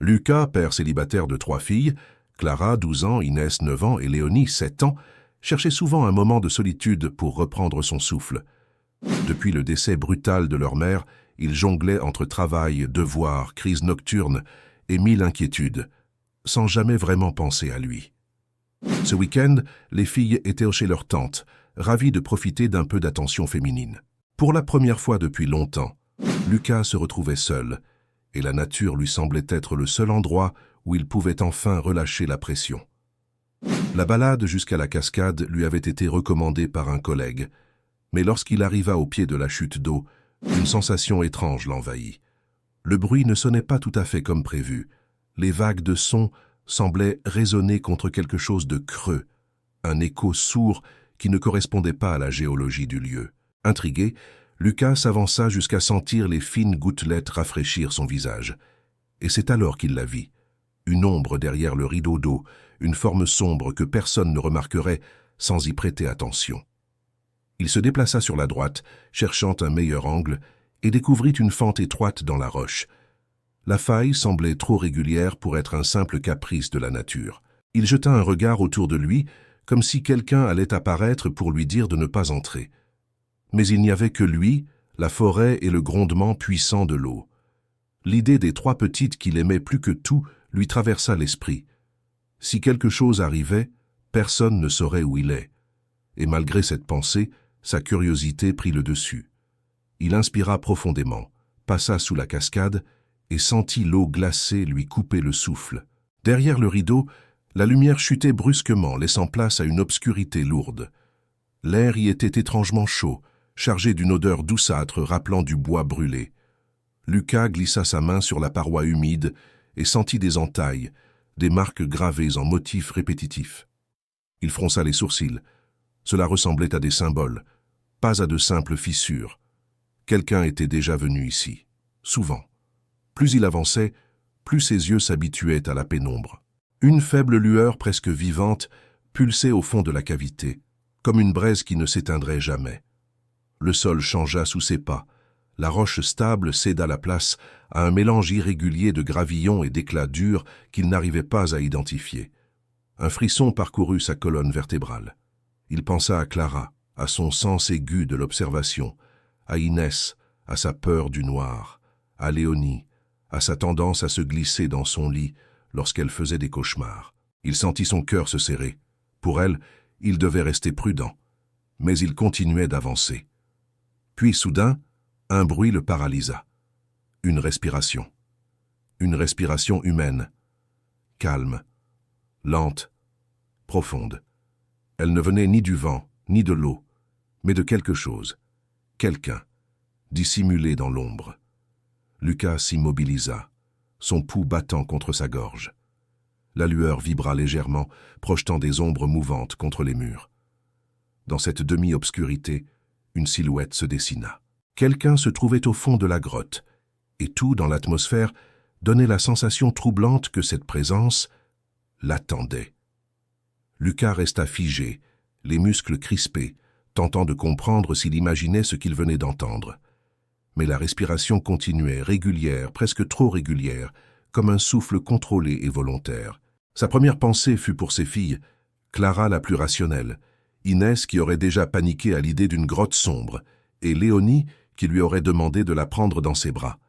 Lucas, père célibataire de 3 filles, Clara, 12 ans, Inès, 9 ans et Léonie, 7 ans, cherchait souvent un moment de solitude pour reprendre son souffle. Depuis le décès brutal de leur mère, ils jonglaient entre travail, devoirs, crises nocturnes et 1000 inquiétudes, sans jamais vraiment penser à lui. Ce week-end, les filles étaient chez leur tante, ravies de profiter d'un peu d'attention féminine. Pour la première fois depuis longtemps, Lucas se retrouvait seul, et la nature lui semblait être le seul endroit où il pouvait enfin relâcher la pression. La balade jusqu'à la cascade lui avait été recommandée par un collègue, mais lorsqu'il arriva au pied de la chute d'eau, une sensation étrange l'envahit. Le bruit ne sonnait pas tout à fait comme prévu. Les vagues de son semblaient résonner contre quelque chose de creux, un écho sourd qui ne correspondait pas à la géologie du lieu. Intrigué, Lucas s'avança jusqu'à sentir les fines gouttelettes rafraîchir son visage. Et c'est alors qu'il la vit. Une ombre derrière le rideau d'eau, une forme sombre que personne ne remarquerait sans y prêter attention. Il se déplaça sur la droite, cherchant un meilleur angle, et découvrit une fente étroite dans la roche. La faille semblait trop régulière pour être un simple caprice de la nature. Il jeta un regard autour de lui, comme si quelqu'un allait apparaître pour lui dire de ne pas entrer. Mais il n'y avait que lui, la forêt et le grondement puissant de l'eau. L'idée des 3 petites qu'il aimait plus que tout lui traversa l'esprit. Si quelque chose arrivait, personne ne saurait où il est. Et malgré cette pensée, sa curiosité prit le dessus. Il inspira profondément, passa sous la cascade et sentit l'eau glacée lui couper le souffle. Derrière le rideau, la lumière chutait brusquement, laissant place à une obscurité lourde. L'air y était étrangement chaud, chargé d'une odeur douceâtre rappelant du bois brûlé. Lucas glissa sa main sur la paroi humide et sentit des entailles, des marques gravées en motifs répétitifs. Il fronça les sourcils. Cela ressemblait à des symboles, pas à de simples fissures. Quelqu'un était déjà venu ici, souvent. Plus il avançait, plus ses yeux s'habituaient à la pénombre. Une faible lueur presque vivante pulsait au fond de la cavité, comme une braise qui ne s'éteindrait jamais. Le sol changea sous ses pas. La roche stable céda la place à un mélange irrégulier de gravillons et d'éclats durs qu'il n'arrivait pas à identifier. Un frisson parcourut sa colonne vertébrale. Il pensa à Clara, à son sens aigu de l'observation, à Inès, à sa peur du noir, à Léonie, à sa tendance à se glisser dans son lit lorsqu'elle faisait des cauchemars. Il sentit son cœur se serrer. Pour elle, il devait rester prudent, mais il continuait d'avancer. Puis soudain, un bruit le paralysa. Une respiration. Une respiration humaine. Calme, lente, profonde. Elle ne venait ni du vent, ni de l'eau, mais de quelque chose. Quelqu'un, dissimulé dans l'ombre. Lucas s'immobilisa, son pouls battant contre sa gorge. La lueur vibra légèrement, projetant des ombres mouvantes contre les murs. Dans cette demi-obscurité, une silhouette se dessina. Quelqu'un se trouvait au fond de la grotte, et tout dans l'atmosphère donnait la sensation troublante que cette présence l'attendait. Lucas resta figé, les muscles crispés, tentant de comprendre s'il imaginait ce qu'il venait d'entendre. Mais la respiration continuait, régulière, presque trop régulière, comme un souffle contrôlé et volontaire. Sa première pensée fut pour ses filles, Clara la plus rationnelle, Inès qui aurait déjà paniqué à l'idée d'une grotte sombre, et Léonie qui lui aurait demandé de la prendre dans ses bras.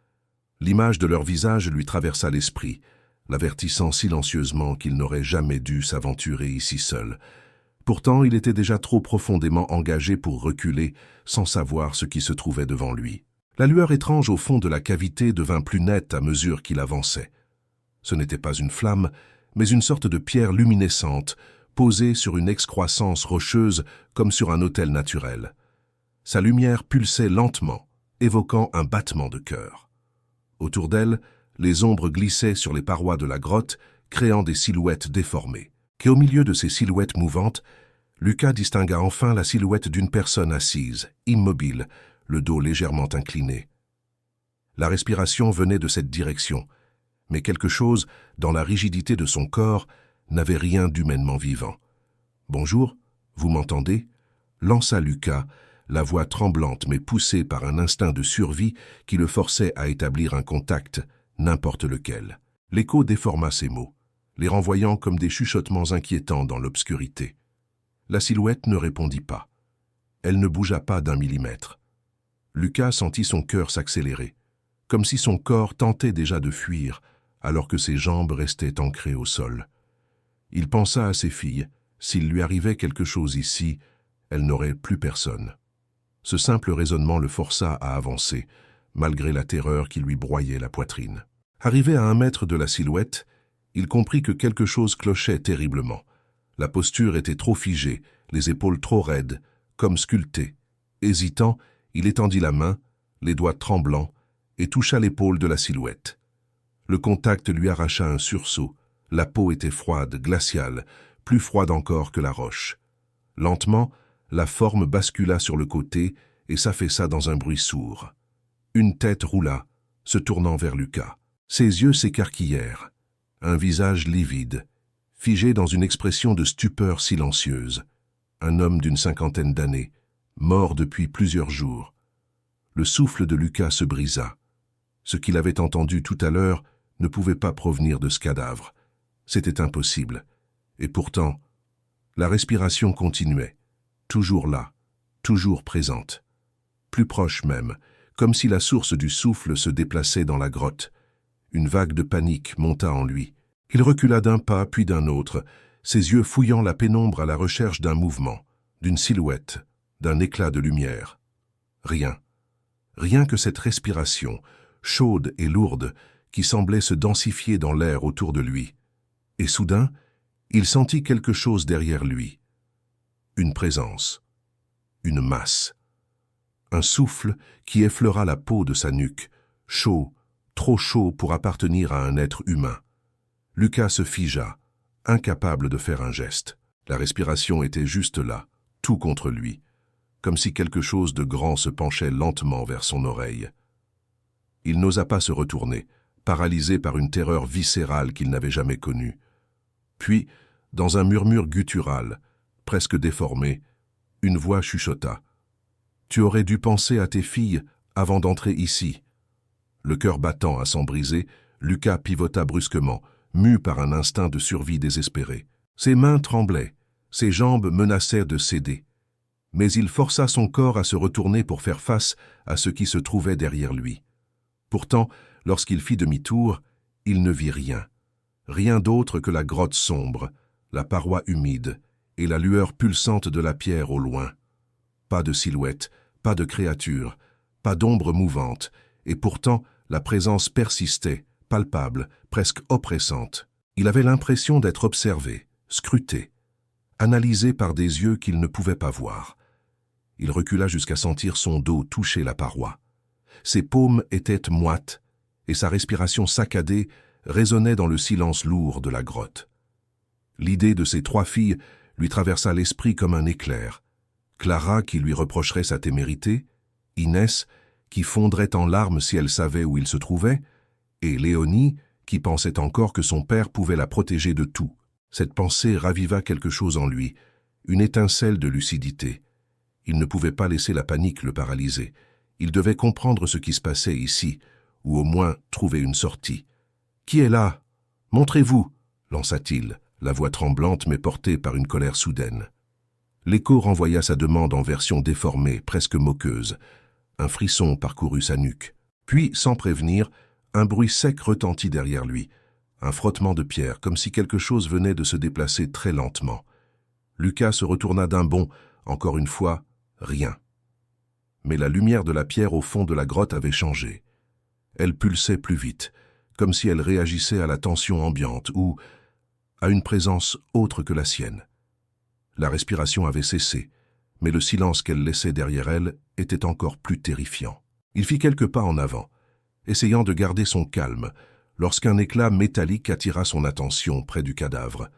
L'image de leur visage lui traversa l'esprit, l'avertissant silencieusement qu'il n'aurait jamais dû s'aventurer ici seul. Pourtant, il était déjà trop profondément engagé pour reculer, sans savoir ce qui se trouvait devant lui. La lueur étrange au fond de la cavité devint plus nette à mesure qu'il avançait. Ce n'était pas une flamme, mais une sorte de pierre luminescente, posée sur une excroissance rocheuse comme sur un autel naturel. Sa lumière pulsait lentement, évoquant un battement de cœur. Autour d'elle, les ombres glissaient sur les parois de la grotte, créant des silhouettes déformées. Et au milieu de ces silhouettes mouvantes, Lucas distingua enfin la silhouette d'une personne assise, immobile, le dos légèrement incliné. La respiration venait de cette direction, mais quelque chose, dans la rigidité de son corps, n'avait rien d'humainement vivant. « Bonjour, vous m'entendez » lança Lucas, la voix tremblante mais poussée par un instinct de survie qui le forçait à établir un contact, n'importe lequel. L'écho déforma ces mots, les renvoyant comme des chuchotements inquiétants dans l'obscurité. La silhouette ne répondit pas. Elle ne bougea pas d'un millimètre. Lucas sentit son cœur s'accélérer, comme si son corps tentait déjà de fuir, alors que ses jambes restaient ancrées au sol. Il pensa à ses filles. S'il lui arrivait quelque chose ici, elle n'aurait plus personne. Ce simple raisonnement le força à avancer, malgré la terreur qui lui broyait la poitrine. Arrivé à 1 mètre de la silhouette, il comprit que quelque chose clochait terriblement. La posture était trop figée, les épaules trop raides, comme sculptées. Hésitant, il étendit la main, les doigts tremblants, et toucha l'épaule de la silhouette. Le contact lui arracha un sursaut. La peau était froide, glaciale, plus froide encore que la roche. Lentement, la forme bascula sur le côté et s'affaissa dans un bruit sourd. Une tête roula, se tournant vers Lucas. Ses yeux s'écarquillèrent. Un visage livide, figé dans une expression de stupeur silencieuse. Un homme d'une 50aine d'années, mort depuis plusieurs jours. Le souffle de Lucas se brisa. Ce qu'il avait entendu tout à l'heure ne pouvait pas provenir de ce cadavre. C'était impossible. Et pourtant, la respiration continuait, toujours là, toujours présente. Plus proche même, comme si la source du souffle se déplaçait dans la grotte. Une vague de panique monta en lui. Il recula d'un pas puis d'un autre, ses yeux fouillant la pénombre à la recherche d'un mouvement, d'une silhouette, d'un éclat de lumière. Rien. Rien que cette respiration, chaude et lourde, qui semblait se densifier dans l'air autour de lui. Et soudain, il sentit quelque chose derrière lui. Une présence. Une masse. Un souffle qui effleura la peau de sa nuque, chaud, trop chaud pour appartenir à un être humain. Lucas se figea, incapable de faire un geste. La respiration était juste là, tout contre lui, comme si quelque chose de grand se penchait lentement vers son oreille. Il n'osa pas se retourner, paralysé par une terreur viscérale qu'il n'avait jamais connue. Puis, dans un murmure guttural, presque déformé, une voix chuchota. « Tu aurais dû penser à tes filles avant d'entrer ici. » Le cœur battant à s'en briser, Lucas pivota brusquement, mu par un instinct de survie désespéré. Ses mains tremblaient, ses jambes menaçaient de céder. Mais il força son corps à se retourner pour faire face à ce qui se trouvait derrière lui. Pourtant, lorsqu'il fit demi-tour, il ne vit rien. Rien d'autre que la grotte sombre, la paroi humide et la lueur pulsante de la pierre au loin. Pas de silhouette, pas de créature, pas d'ombre mouvante, et pourtant la présence persistait, palpable, presque oppressante. Il avait l'impression d'être observé, scruté, analysé par des yeux qu'il ne pouvait pas voir. Il recula jusqu'à sentir son dos toucher la paroi. Ses paumes étaient moites, et sa respiration saccadée résonnait dans le silence lourd de la grotte. L'idée de ses 3 filles lui traversa l'esprit comme un éclair. Clara qui lui reprocherait sa témérité, Inès qui fondrait en larmes si elle savait où il se trouvait, et Léonie qui pensait encore que son père pouvait la protéger de tout. Cette pensée raviva quelque chose en lui, une étincelle de lucidité. Il ne pouvait pas laisser la panique le paralyser. Il devait comprendre ce qui se passait ici, ou au moins trouver une sortie. « Qui est là? Montrez-vous » lança-t-il, la voix tremblante mais portée par une colère soudaine. L'écho renvoya sa demande en version déformée, presque moqueuse. Un frisson parcourut sa nuque. Puis, sans prévenir, un bruit sec retentit derrière lui. Un frottement de pierre, comme si quelque chose venait de se déplacer très lentement. Lucas se retourna d'un bond. Encore une fois, rien. Mais la lumière de la pierre au fond de la grotte avait changé. Elle pulsait plus vite, comme si elle réagissait à la tension ambiante ou à une présence autre que la sienne. La respiration avait cessé, mais le silence qu'elle laissait derrière elle était encore plus terrifiant. Il fit quelques pas en avant, essayant de garder son calme, lorsqu'un éclat métallique attira son attention près du cadavre.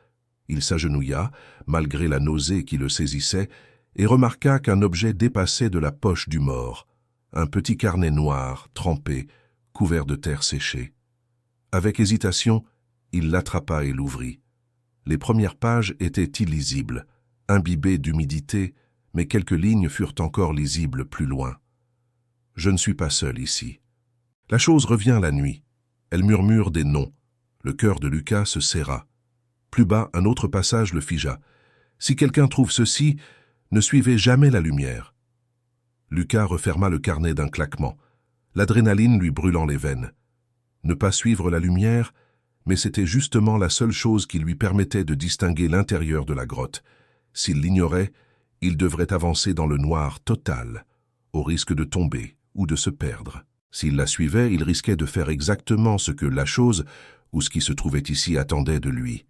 Il s'agenouilla, malgré la nausée qui le saisissait, et remarqua qu'un objet dépassait de la poche du mort, un petit carnet noir, trempé, couvert de terre séchée. Avec hésitation, il l'attrapa et l'ouvrit. Les premières pages étaient illisibles, imbibées d'humidité, mais quelques lignes furent encore lisibles plus loin. « Je ne suis pas seul ici. » La chose revient la nuit. Elle murmure des noms. Le cœur de Lucas se serra. Plus bas, un autre passage le figea. « Si quelqu'un trouve ceci, ne suivez jamais la lumière. » Lucas referma le carnet d'un claquement, l'adrénaline lui brûlant les veines. Ne pas suivre la lumière, mais c'était justement la seule chose qui lui permettait de distinguer l'intérieur de la grotte. S'il l'ignorait, il devrait avancer dans le noir total, au risque de tomber ou de se perdre. S'il la suivait, il risquait de faire exactement ce que la chose, ou ce qui se trouvait ici, attendait de lui.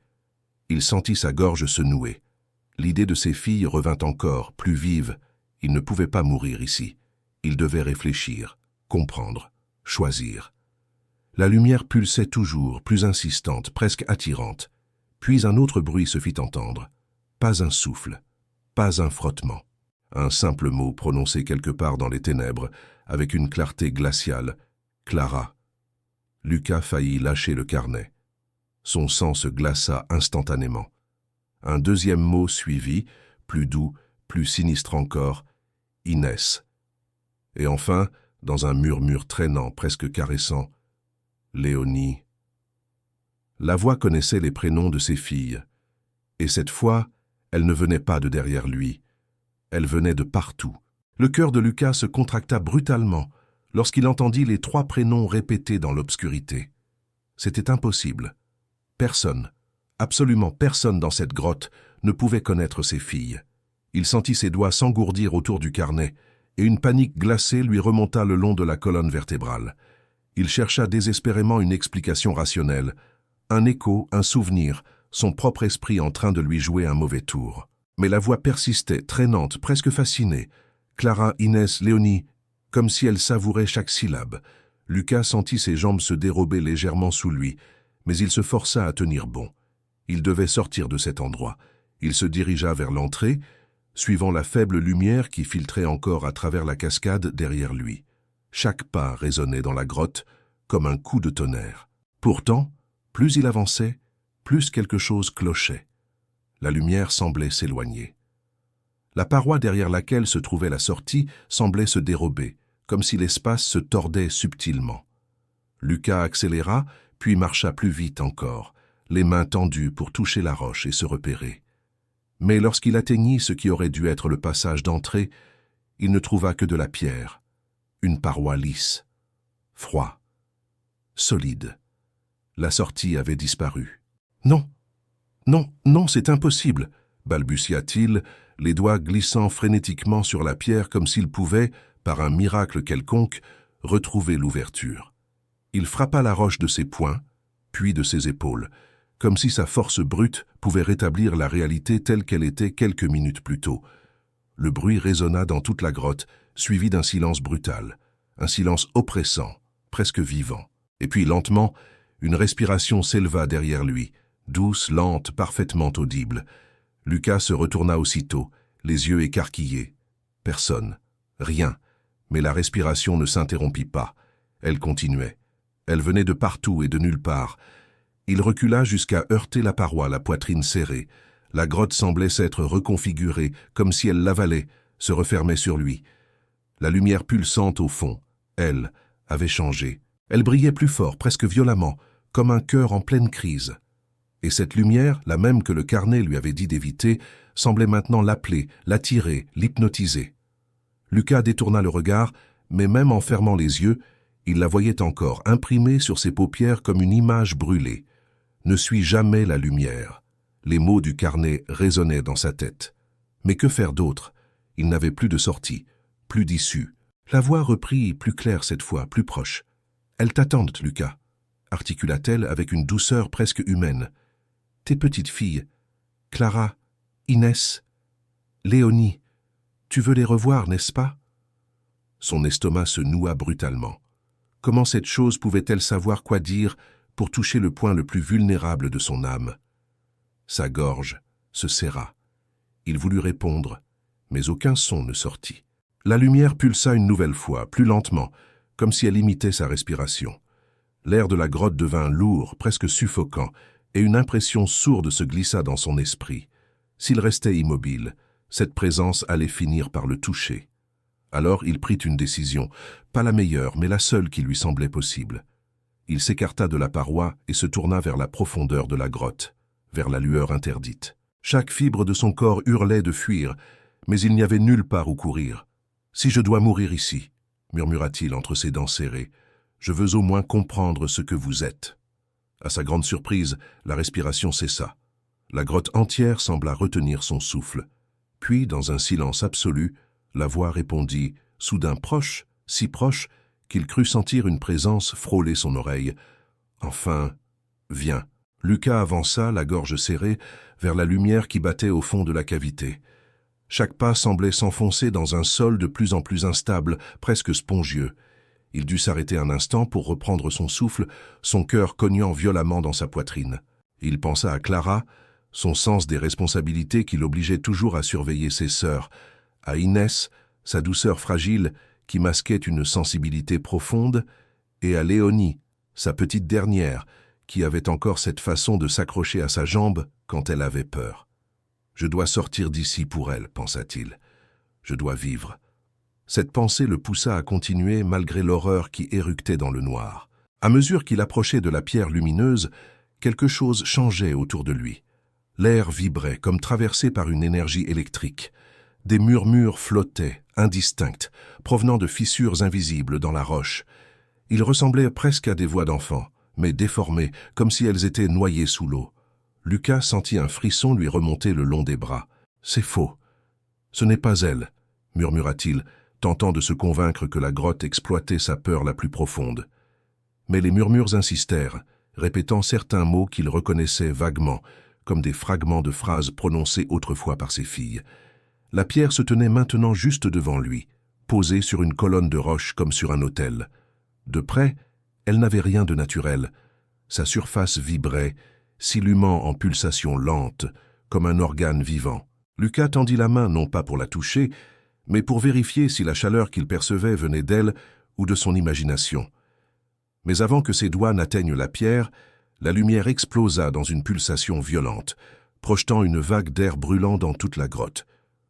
Il sentit sa gorge se nouer. L'idée de ses filles revint encore, plus vive. Il ne pouvait pas mourir ici. Il devait réfléchir, comprendre, choisir. La lumière pulsait toujours, plus insistante, presque attirante. Puis un autre bruit se fit entendre. Pas un souffle, pas un frottement. Un simple mot prononcé quelque part dans les ténèbres, avec une clarté glaciale. Clara. Lucas faillit lâcher le carnet. Son sang se glaça instantanément. Un deuxième mot suivit, plus doux, plus sinistre encore. Inès. Et enfin, dans un murmure traînant, presque caressant, Léonie. La voix connaissait les prénoms de ses filles. Et cette fois, elle ne venait pas de derrière lui. Elle venait de partout. Le cœur de Lucas se contracta brutalement lorsqu'il entendit les 3 prénoms répétés dans l'obscurité. C'était impossible. Personne, absolument personne dans cette grotte ne pouvait connaître ses filles. Il sentit ses doigts s'engourdir autour du carnet et une panique glacée lui remonta le long de la colonne vertébrale. Il chercha désespérément une explication rationnelle, un écho, un souvenir, son propre esprit en train de lui jouer un mauvais tour. Mais la voix persistait, traînante, presque fascinée. Clara, Inès, Léonie, comme si elle savourait chaque syllabe. Lucas sentit ses jambes se dérober légèrement sous lui, mais il se força à tenir bon. Il devait sortir de cet endroit. Il se dirigea vers l'entrée, suivant la faible lumière qui filtrait encore à travers la cascade derrière lui. Chaque pas résonnait dans la grotte comme un coup de tonnerre. Pourtant, plus il avançait, plus quelque chose clochait. La lumière semblait s'éloigner. La paroi derrière laquelle se trouvait la sortie semblait se dérober, comme si l'espace se tordait subtilement. Lucas accéléra, puis marcha plus vite encore, les mains tendues pour toucher la roche et se repérer. Mais lorsqu'il atteignit ce qui aurait dû être le passage d'entrée, il ne trouva que de la pierre, une paroi lisse, froid, solide. La sortie avait disparu. « Non, non, non, c'est impossible !» balbutia-t-il, les doigts glissant frénétiquement sur la pierre comme s'il pouvait, par un miracle quelconque, retrouver l'ouverture. Il frappa la roche de ses poings, puis de ses épaules, comme si sa force brute pouvait rétablir la réalité telle qu'elle était quelques minutes plus tôt. Le bruit résonna dans toute la grotte, suivi d'un silence brutal, un silence oppressant, presque vivant. Et puis, lentement, une respiration s'éleva derrière lui, douce, lente, parfaitement audible. Lucas se retourna aussitôt, les yeux écarquillés. Personne, rien, mais la respiration ne s'interrompit pas. Elle continuait. Elle venait de partout et de nulle part. Il recula jusqu'à heurter la paroi, la poitrine serrée. La grotte semblait s'être reconfigurée, comme si elle l'avalait, se refermait sur lui. La lumière pulsante au fond, elle, avait changé. Elle brillait plus fort, presque violemment, comme un cœur en pleine crise. Et cette lumière, la même que le carnet lui avait dit d'éviter, semblait maintenant l'appeler, l'attirer, l'hypnotiser. Lucas détourna le regard, mais même en fermant les yeux, il la voyait encore, imprimée sur ses paupières comme une image brûlée. Ne suis jamais la lumière. Les mots du carnet résonnaient dans sa tête. Mais que faire d'autre? Il n'avait plus de sortie, plus d'issue. La voix reprit plus claire cette fois, plus proche. « Elles t'attendent, Lucas », articula-t-elle avec une douceur presque humaine. « Tes petites filles, Clara, Inès, Léonie, tu veux les revoir, n'est-ce pas ?» Son estomac se noua brutalement. Comment cette chose pouvait-elle savoir quoi dire pour toucher le point le plus vulnérable de son âme? Sa gorge se serra. Il voulut répondre, mais aucun son ne sortit. La lumière pulsa une nouvelle fois, plus lentement, comme si elle imitait sa respiration. L'air de la grotte devint lourd, presque suffocant, et une impression sourde se glissa dans son esprit. S'il restait immobile, cette présence allait finir par le toucher. Alors il prit une décision, pas la meilleure, mais la seule qui lui semblait possible. Il s'écarta de la paroi et se tourna vers la profondeur de la grotte, vers la lueur interdite. Chaque fibre de son corps hurlait de fuir, mais il n'y avait nulle part où courir. « Si je dois mourir ici, » murmura-t-il entre ses dents serrées, « je veux au moins comprendre ce que vous êtes. » À sa grande surprise, la respiration cessa. La grotte entière sembla retenir son souffle. Puis, dans un silence absolu, la voix répondit, soudain proche, si proche, qu'il crut sentir une présence frôler son oreille. « Enfin, viens. » Lucas avança, la gorge serrée, vers la lumière qui battait au fond de la cavité. Chaque pas semblait s'enfoncer dans un sol de plus en plus instable, presque spongieux. Il dut s'arrêter un instant pour reprendre son souffle, son cœur cognant violemment dans sa poitrine. Il pensa à Clara, son sens des responsabilités qui l'obligeait toujours à surveiller ses sœurs, à Inès, sa douceur fragile qui masquait une sensibilité profonde, et à Léonie, sa petite dernière, qui avait encore cette façon de s'accrocher à sa jambe quand elle avait peur. « Je dois sortir d'ici pour elle, » pensa-t-il. « Je dois vivre. » Cette pensée le poussa à continuer malgré l'horreur qui éructait dans le noir. À mesure qu'il approchait de la pierre lumineuse, quelque chose changeait autour de lui. L'air vibrait comme traversé par une énergie électrique. Des murmures flottaient, indistincts, provenant de fissures invisibles dans la roche. Ils ressemblaient presque à des voix d'enfants, mais déformées, comme si elles étaient noyées sous l'eau. Lucas sentit un frisson lui remonter le long des bras. « C'est faux. Ce n'est pas elle, » murmura-t-il, tentant de se convaincre que la grotte exploitait sa peur la plus profonde. Mais les murmures insistèrent, répétant certains mots qu'il reconnaissait vaguement, comme des fragments de phrases prononcées autrefois par ses filles. La pierre se tenait maintenant juste devant lui, posée sur une colonne de roche comme sur un autel. De près, elle n'avait rien de naturel. Sa surface vibrait, s'illumant en pulsations lentes, comme un organe vivant. Lucas tendit la main non pas pour la toucher, mais pour vérifier si la chaleur qu'il percevait venait d'elle ou de son imagination. Mais avant que ses doigts n'atteignent la pierre, la lumière explosa dans une pulsation violente, projetant une vague d'air brûlant dans toute la grotte.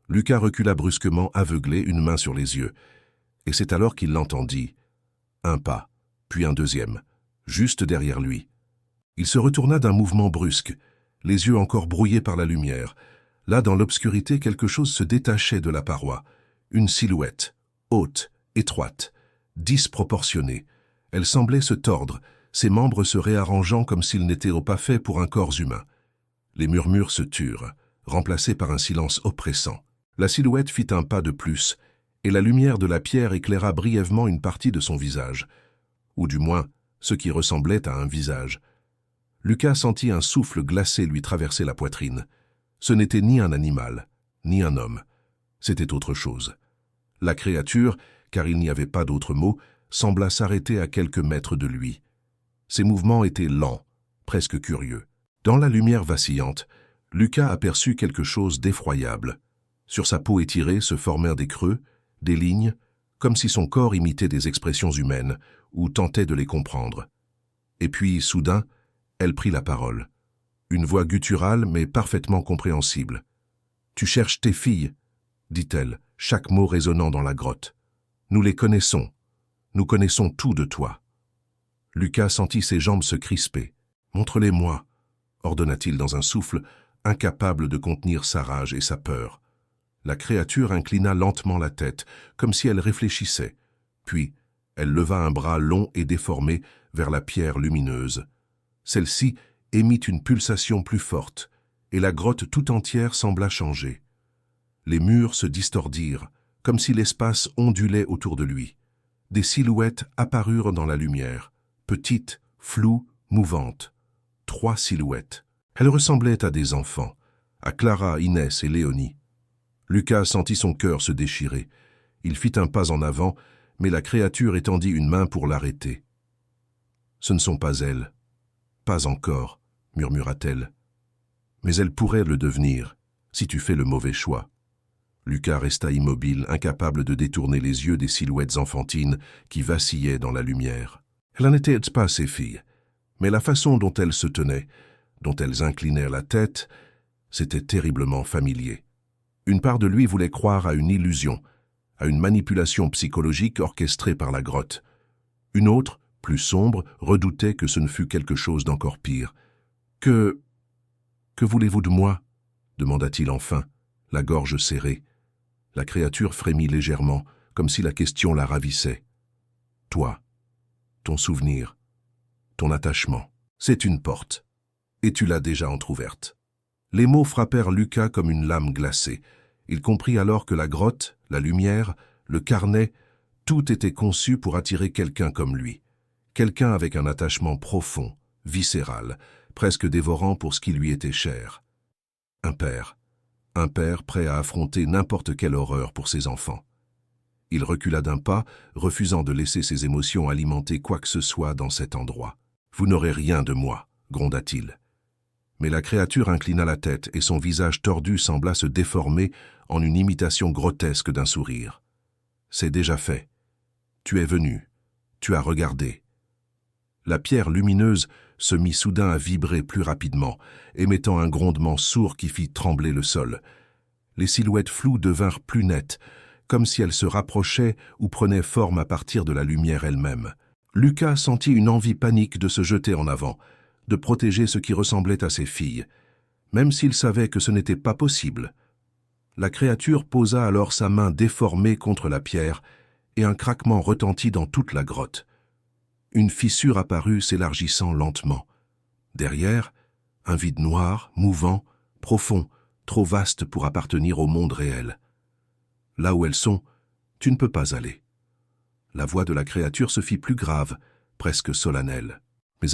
Lucas recula brusquement, aveuglé, une main sur les yeux. Et c'est alors qu'il l'entendit. Un pas, puis un deuxième, juste derrière lui. Il se retourna d'un mouvement brusque, les yeux encore brouillés par la lumière. Là, dans l'obscurité, quelque chose se détachait de la paroi. Une silhouette, haute, étroite, disproportionnée. Elle semblait se tordre, ses membres se réarrangeant comme s'ils n'étaient pas faits pour un corps humain. Les murmures se turent, remplacés par un silence oppressant. La silhouette fit un pas de plus, et la lumière de la pierre éclaira brièvement une partie de son visage, ou du moins ce qui ressemblait à un visage. Lucas sentit un souffle glacé lui traverser la poitrine. Ce n'était ni un animal, ni un homme. C'était autre chose. La créature, car il n'y avait pas d'autre mot, sembla s'arrêter à quelques mètres de lui. Ses mouvements étaient lents, presque curieux. Dans la lumière vacillante, Lucas aperçut quelque chose d'effroyable. Sur sa peau étirée se formèrent des creux, des lignes, comme si son corps imitait des expressions humaines ou tentait de les comprendre. Et puis, soudain, elle prit la parole. Une voix gutturale mais parfaitement compréhensible. « Tu cherches tes filles » dit-elle, chaque mot résonnant dans la grotte. « Nous les connaissons. Nous connaissons tout de toi. » Lucas sentit ses jambes se crisper. « Montre-les-moi » ordonna-t-il dans un souffle, incapable de contenir sa rage et sa peur. La créature inclina lentement la tête, comme si elle réfléchissait. Puis, elle leva un bras long et déformé vers la pierre lumineuse. Celle-ci émit une pulsation plus forte, et la grotte tout entière sembla changer. Les murs se distordirent, comme si l'espace ondulait autour de lui. Des silhouettes apparurent dans la lumière, petites, floues, mouvantes. 3 silhouettes. Elles ressemblaient à des enfants, à Clara, Inès et Léonie. Lucas sentit son cœur se déchirer. Il fit un pas en avant, mais la créature étendit une main pour l'arrêter. « Ce ne sont pas elles. Pas encore, » murmura-t-elle. « Mais elles pourraient le devenir, si tu fais le mauvais choix. » Lucas resta immobile, incapable de détourner les yeux des silhouettes enfantines qui vacillaient dans la lumière. Elle n'était pas ses filles, mais la façon dont elles se tenaient, dont elles inclinèrent la tête, c'était terriblement familier. Une part de lui voulait croire à une illusion, à une manipulation psychologique orchestrée par la grotte. Une autre, plus sombre, redoutait que ce ne fût quelque chose d'encore pire. « Que voulez-vous de moi » demanda-t-il enfin, la gorge serrée. La créature frémit légèrement, comme si la question la ravissait. « Toi, ton souvenir, ton attachement, c'est une porte, et tu l'as déjà entr'ouverte. » Les mots frappèrent Lucas comme une lame glacée. Il comprit alors que la grotte, la lumière, le carnet, tout était conçu pour attirer quelqu'un comme lui. Quelqu'un avec un attachement profond, viscéral, presque dévorant pour ce qui lui était cher. Un père prêt à affronter n'importe quelle horreur pour ses enfants. Il recula d'un pas, refusant de laisser ses émotions alimenter quoi que ce soit dans cet endroit. « Vous n'aurez rien de moi » gronda-t-il. Mais la créature inclina la tête et son visage tordu sembla se déformer en une imitation grotesque d'un sourire. « C'est déjà fait. Tu es venu. Tu as regardé. » La pierre lumineuse se mit soudain à vibrer plus rapidement, émettant un grondement sourd qui fit trembler le sol. Les silhouettes floues devinrent plus nettes, comme si elles se rapprochaient ou prenaient forme à partir de la lumière elle-même. Lucas sentit une envie panique de se jeter en avant, de protéger ce qui ressemblait à ses filles, même s'il savait que ce n'était pas possible. La créature posa alors sa main déformée contre la pierre, et un craquement retentit dans toute la grotte. Une fissure apparut s'élargissant lentement. Derrière, un vide noir, mouvant, profond, trop vaste pour appartenir au monde réel. Là où elles sont, tu ne peux pas aller. La voix de la créature se fit plus grave, presque solennelle. Mais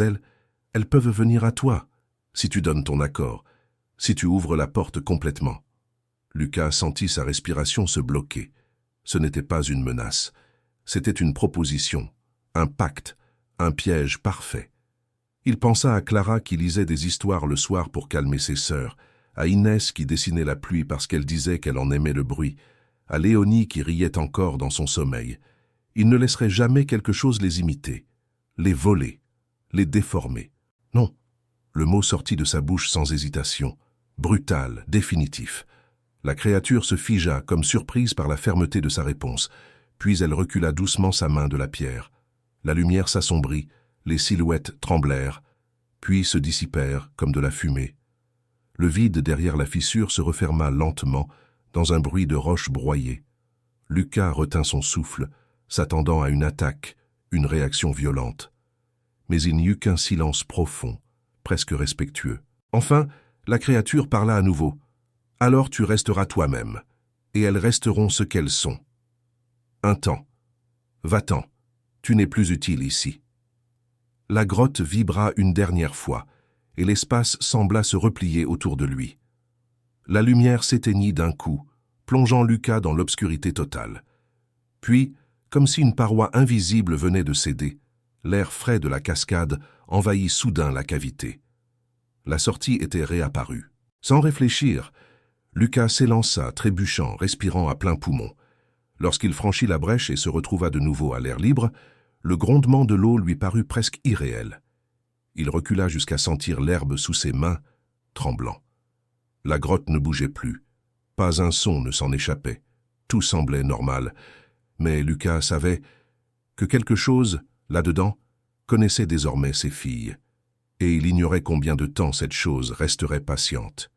elles peuvent venir à toi, si tu donnes ton accord, si tu ouvres la porte complètement. Lucas sentit sa respiration se bloquer. Ce n'était pas une menace. C'était une proposition, un pacte, un piège parfait. Il pensa à Clara qui lisait des histoires le soir pour calmer ses sœurs, à Inès qui dessinait la pluie parce qu'elle disait qu'elle en aimait le bruit, à Léonie qui riait encore dans son sommeil. Il ne laisserait jamais quelque chose les imiter, les voler, les déformer. Non, le mot sortit de sa bouche sans hésitation, brutal, définitif. La créature se figea comme surprise par la fermeté de sa réponse, puis elle recula doucement sa main de la pierre. La lumière s'assombrit, les silhouettes tremblèrent, puis se dissipèrent comme de la fumée. Le vide derrière la fissure se referma lentement, dans un bruit de roches broyées. Lucas retint son souffle, s'attendant à une attaque, une réaction violente. Mais il n'y eut qu'un silence profond, presque respectueux. Enfin, la créature parla à nouveau. « Alors tu resteras toi-même, et elles resteront ce qu'elles sont. Un temps. Va-t'en. Tu n'es plus utile ici. » La grotte vibra une dernière fois, et l'espace sembla se replier autour de lui. La lumière s'éteignit d'un coup, plongeant Lucas dans l'obscurité totale. Puis, comme si une paroi invisible venait de céder, l'air frais de la cascade envahit soudain la cavité. La sortie était réapparue. Sans réfléchir, Lucas s'élança, trébuchant, respirant à plein poumon. Lorsqu'il franchit la brèche et se retrouva de nouveau à l'air libre, le grondement de l'eau lui parut presque irréel. Il recula jusqu'à sentir l'herbe sous ses mains, tremblant. La grotte ne bougeait plus. Pas un son ne s'en échappait. Tout semblait normal. Mais Lucas savait que quelque chose, là-dedans, connaissait désormais ses filles. Et il ignorait combien de temps cette chose resterait patiente.